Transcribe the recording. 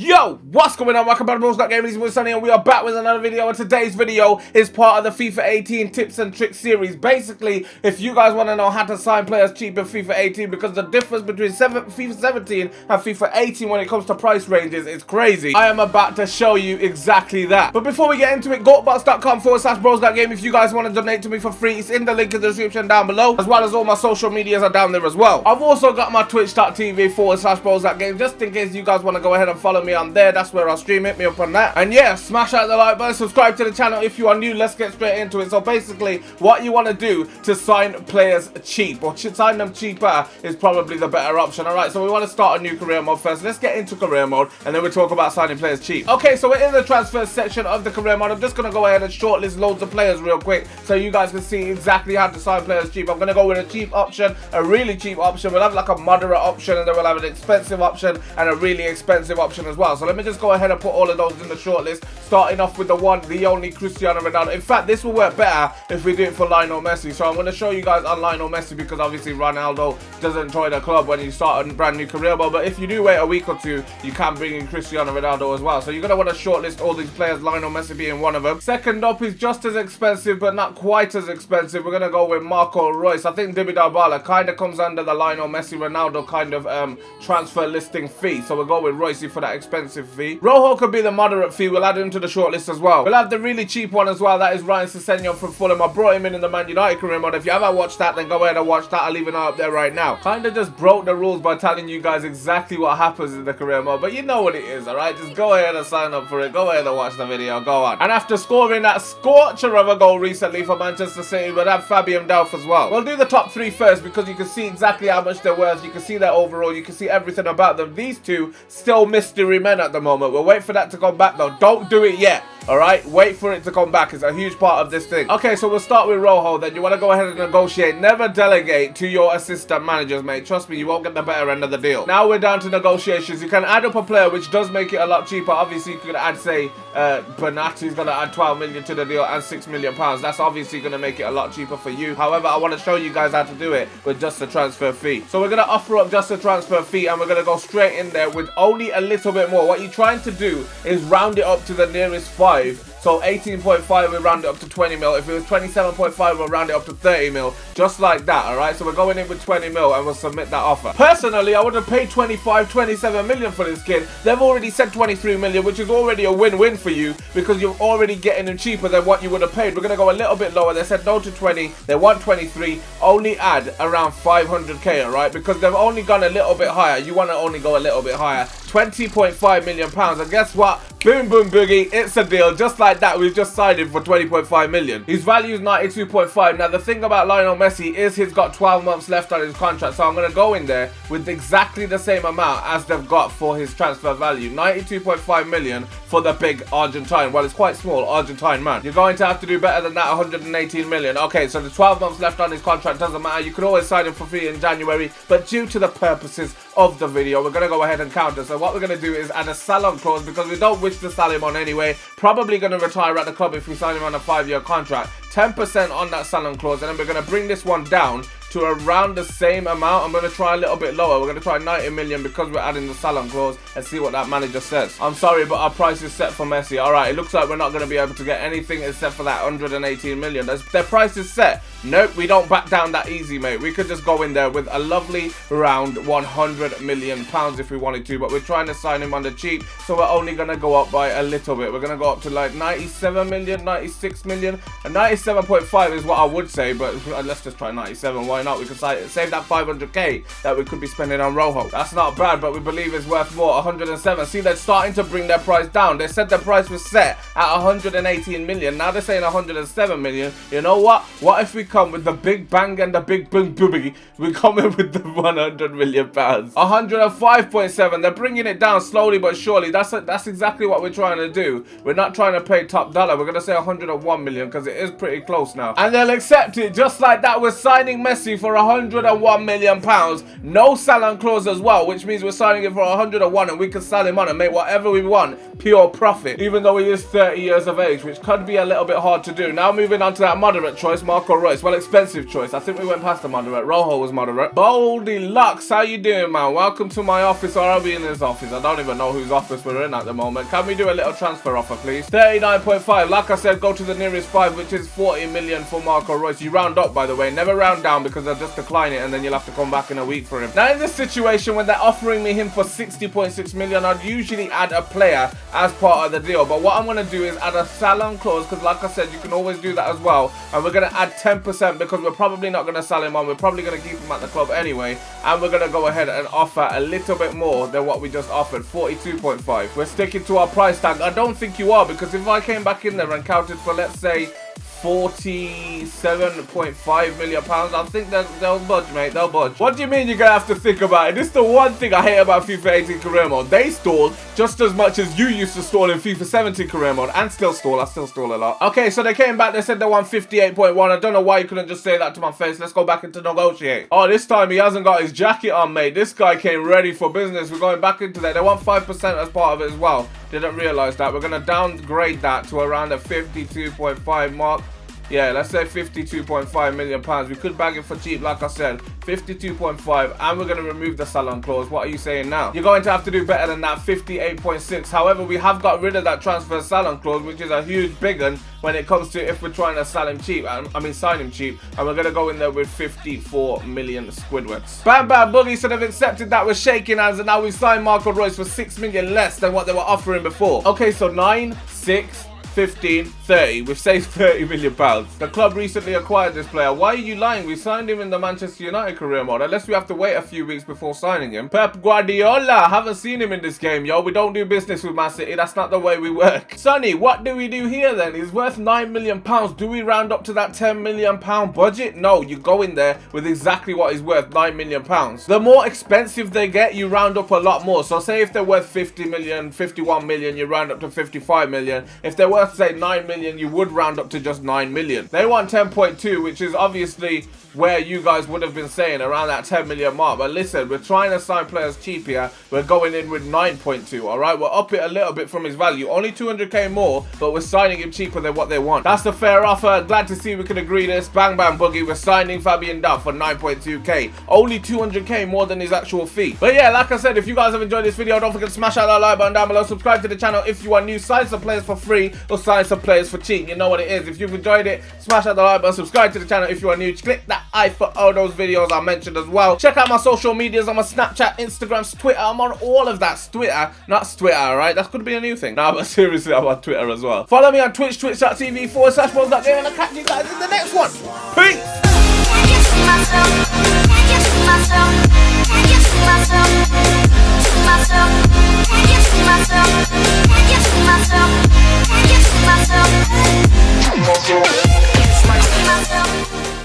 Yo, what's going on? Welcome back to BrosGotGame. This is Sunny and we are back with another video. And today's video is part of the FIFA 18 tips and tricks series. Basically, if you guys want to know how to sign players cheap in FIFA 18, because the difference between FIFA 17 and FIFA 18 when it comes to price ranges is crazy, I am about to show you exactly that. But before we get into it, goatbox.com/BrosGotGame. If you guys want to donate to me for free, it's in the link in the description down below, as well as all my social medias are down there as well. I've also got my twitch.tv/BrosGotGame, just in case you guys want to go ahead and follow me on there. That's where I'll stream. Hit me up on that. And yeah, smash out the like button, subscribe to the channel if you are new. Let's get straight into it. So basically, what you want to do to sign players cheap, or sign them cheaper, is probably the better option. Alright, so we want to start a new career mode first. Let's get into career mode and then we'll talk about signing players cheap. Okay, so we're in the transfer section of the career mode. I'm just going to go ahead and shortlist loads of players real quick so you guys can see exactly how to sign players cheap. I'm going to go with a cheap option, a really cheap option. We'll have like a moderate option, and then we'll have an expensive option and a really expensive option as well. So let me just go ahead and put all of those in the shortlist, starting off with the only Cristiano Ronaldo. In fact, this will work better if we do it for Lionel Messi. So I'm going to show you guys on Lionel Messi, because obviously Ronaldo doesn't join the club when you start a brand new career mode. But if you do wait a week or two, you can bring in Cristiano Ronaldo as well. So you're going to want to shortlist all these players, Lionel Messi being one of them. Second up is just as expensive, but not quite as expensive. We're going to go with Marco Reus. I think Dibi Darbala kind of comes under the Lionel Messi Ronaldo kind of transfer listing fee. So we'll go with Reus for that expensive fee. Rojo could be the moderate fee. We'll add him to the shortlist as well. We'll have the really cheap one as well. That is Ryan Sessegnon from Fulham. I brought him in the Man United career mode. If you haven't watched that, then go ahead and watch that. I'll leave it up there right now. Kind of just broke the rules by telling you guys exactly what happens in the career mode, but you know what it is, alright? Just go ahead and sign up for it. Go ahead and watch the video. Go on. And after scoring that scorcher of a goal recently for Manchester City, we'll have Fabian Delph as well. We'll do the top three first, because you can see exactly how much they're worth. You can see their overall. You can see everything about them. These two still mystery men at the moment. We'll wait for that to come back though. Don't do it yet. Alright, wait for it to come back. It's a huge part of this thing. Okay, so we'll start with Rojo. Then you want to go ahead and negotiate. Never delegate to your assistant managers, mate. Trust me, you won't get the better end of the deal. Now we're down to negotiations. You can add up a player, which does make it a lot cheaper. Obviously, you could add, say, Bernatti's going to add 12 million to the deal and £6 million. That's obviously going to make it a lot cheaper for you. However, I want to show you guys how to do it with just the transfer fee. So we're going to offer up just the transfer fee, and we're going to go straight in there with only a little bit more. What you're trying to do is round it up to the nearest 5. So 18.5, we'll round it up to 20 mil. If it was 27.5, we'll round it up to 30 mil. Just like that, alright? So we're going in with 20 mil and we'll submit that offer. Personally, I would have paid 25, 27 million for this kid. They've already said 23 million, which is already a win-win for you, because you're already getting him cheaper than what you would have paid. We're going to go a little bit lower. They said no to 20. They want 23. Only add around 500k, alright? Because they've only gone a little bit higher. You want to only go a little bit higher. 20.5 million pounds. And guess what? Boom, boom, boogie. It's a deal. Just like that, we've just signed him for 20.5 million. His value is 92.5. Now, the thing about Lionel Messi is he's got 12 months left on his contract. So I'm going to go in there with exactly the same amount as they've got for his transfer value. 92.5 million for the big Argentine. Well, it's quite small, Argentine man. You're going to have to do better than that, 118 million. Okay, so the 12 months left on his contract doesn't matter. You could always sign him for free in January. But due to the purposes of the video, we're going to go ahead and counter. So what we're going to do is add a sell-on clause, because we don't wish to sell him on anyway. Probably going to retire at the club if we sign him on a 5-year contract. 10% on that sell-on clause, and then we're going to bring this one down to around the same amount. I'm going to try a little bit lower. We're going to try 90 million because we're adding the sell-on clause, and see what that manager says. I'm sorry, but our price is set for Messi. Alright, it looks like we're not going to be able to get anything except for that 118 million. Their price is set. Nope, we don't back down that easy, mate. We could just go in there with a lovely round 100 million pounds if we wanted to, but we're trying to sign him on the cheap, so we're only going to go up by a little bit. We're going to go up to like 97 million, 96 million, and 97.5 is what I would say, but let's just try 97. Why not? We could save that 500k that we could be spending on Rojo. That's not bad, but we believe it's worth more. 107. See, they're starting to bring their price down. They said the price was set at 118 million. Now they're saying 107 million. You know what? What if we come with the big bang and the big boom booby? We come in with the 100 million pounds. 105.7. They're bringing it down slowly but surely. That's exactly what we're trying to do. We're not trying to pay top dollar. We're going to say 101 million because it is pretty close now. And they'll accept it just like that. We're signing Messi me for £101 million. No sell-on clause as well, which means we're signing him for 101 and we can sell him on and make whatever we want. Pure profit. Even though he is 30 years of age, which could be a little bit hard to do. Now moving on to that moderate choice, Marco Reus. Well, expensive choice. I think we went past the moderate. Rojo was moderate. Boldy Lux, how you doing, man? Welcome to my office, or are we in his office? I don't even know whose office we're in at the moment. Can we do a little transfer offer, please? 39.5. Like I said, go to the nearest 5, which is 40 million for Marco Reus. You round up, by the way. Never round down because they'll just decline it and then you'll have to come back in a week for him. Now, in this situation, when they're offering me him for 60.6 million, I'd usually add a player as part of the deal. But what I'm going to do is add a sell-on clause because, like I said, you can always do that as well. And we're going to add 10% because we're probably not going to sell him on. We're probably going to keep him at the club anyway. And we're going to go ahead and offer a little bit more than what we just offered, 42.5. We're sticking to our price tag. I don't think you are, because if I came back in there and counted for, let's say, 47.5 million pounds, I think they'll budge, mate. They'll budge. What do you mean you're gonna have to think about it? This is the one thing I hate about FIFA 18 career mode. They stall just as much as you used to stall in FIFA 17 career mode, and still stall. I still stall a lot. Okay, so they came back. They said they want 58.1. I don't know why you couldn't just say that to my face. Let's go back into negotiate. Oh, this time he hasn't got his jacket on, mate. This guy came ready for business. We're going back into that. They want 5% as part of it as well. Didn't realize that. We're gonna downgrade that to around the 52.5 mark. Yeah, let's say 52.5 million pounds. We could bag it for cheap, like I said. 52.5, and we're going to remove the sell-on clause. What are you saying now? You're going to have to do better than that, 58.6. However, we have got rid of that transfer sell-on clause, which is a huge big one when it comes to if we're trying to sell him cheap. I mean, sign him cheap. And we're going to go in there with 54 million Squidwards. Bam Bam Boogie, so they've accepted that. We're shaking hands, and now we've signed Marco Reus for 6 million less than what they were offering before. Okay, so 9, 6, 15, 30. We've saved 30 million pounds. The club recently acquired this player. Why are you lying? We signed him in the Manchester United career mode. Unless we have to wait a few weeks before signing him. Pep Guardiola. Haven't seen him in this game, yo. We don't do business with Man City. That's not the way we work. Sonny, what do we do here then? He's worth 9 million pounds. Do we round up to that 10 million pound budget? No, you go in there with exactly what he's worth, 9 million pounds. The more expensive they get, you round up a lot more. So say if they're worth 50 million, 51 million, you round up to 55 million. If they're worth, say, 9 million, you would round up to just 9 million. They want 10.2, which is obviously where you guys would have been saying around that 10 million mark. But listen, we're trying to sign players cheap here. We're going in with 9.2, all right? We'll up it a little bit from his value. Only 200k more, but we're signing him cheaper than what they want. That's the fair offer. Glad to see we can agree this. Bang Bang Boogie, we're signing Fabian Duff for 9.2k. Only 200k more than his actual fee. But yeah, like I said, if you guys have enjoyed this video, don't forget to smash out that like button down below. Subscribe to the channel if you are new. Sign some players for free or sign some players for cheap. You know what it is. If you've enjoyed it, smash out the like button. Subscribe to the channel if you are new. Click that I for all those videos I mentioned as well. Check out my social medias. I'm on Snapchat, Instagram, Twitter. I'm on all of that. Twitter, not Twitter, alright? That could be a new thing. Nah, but seriously, I'm on Twitter as well. Follow me on Twitch, twitch.tv/BrosGotGame, and I'll catch you guys in the next one. Peace! Myself.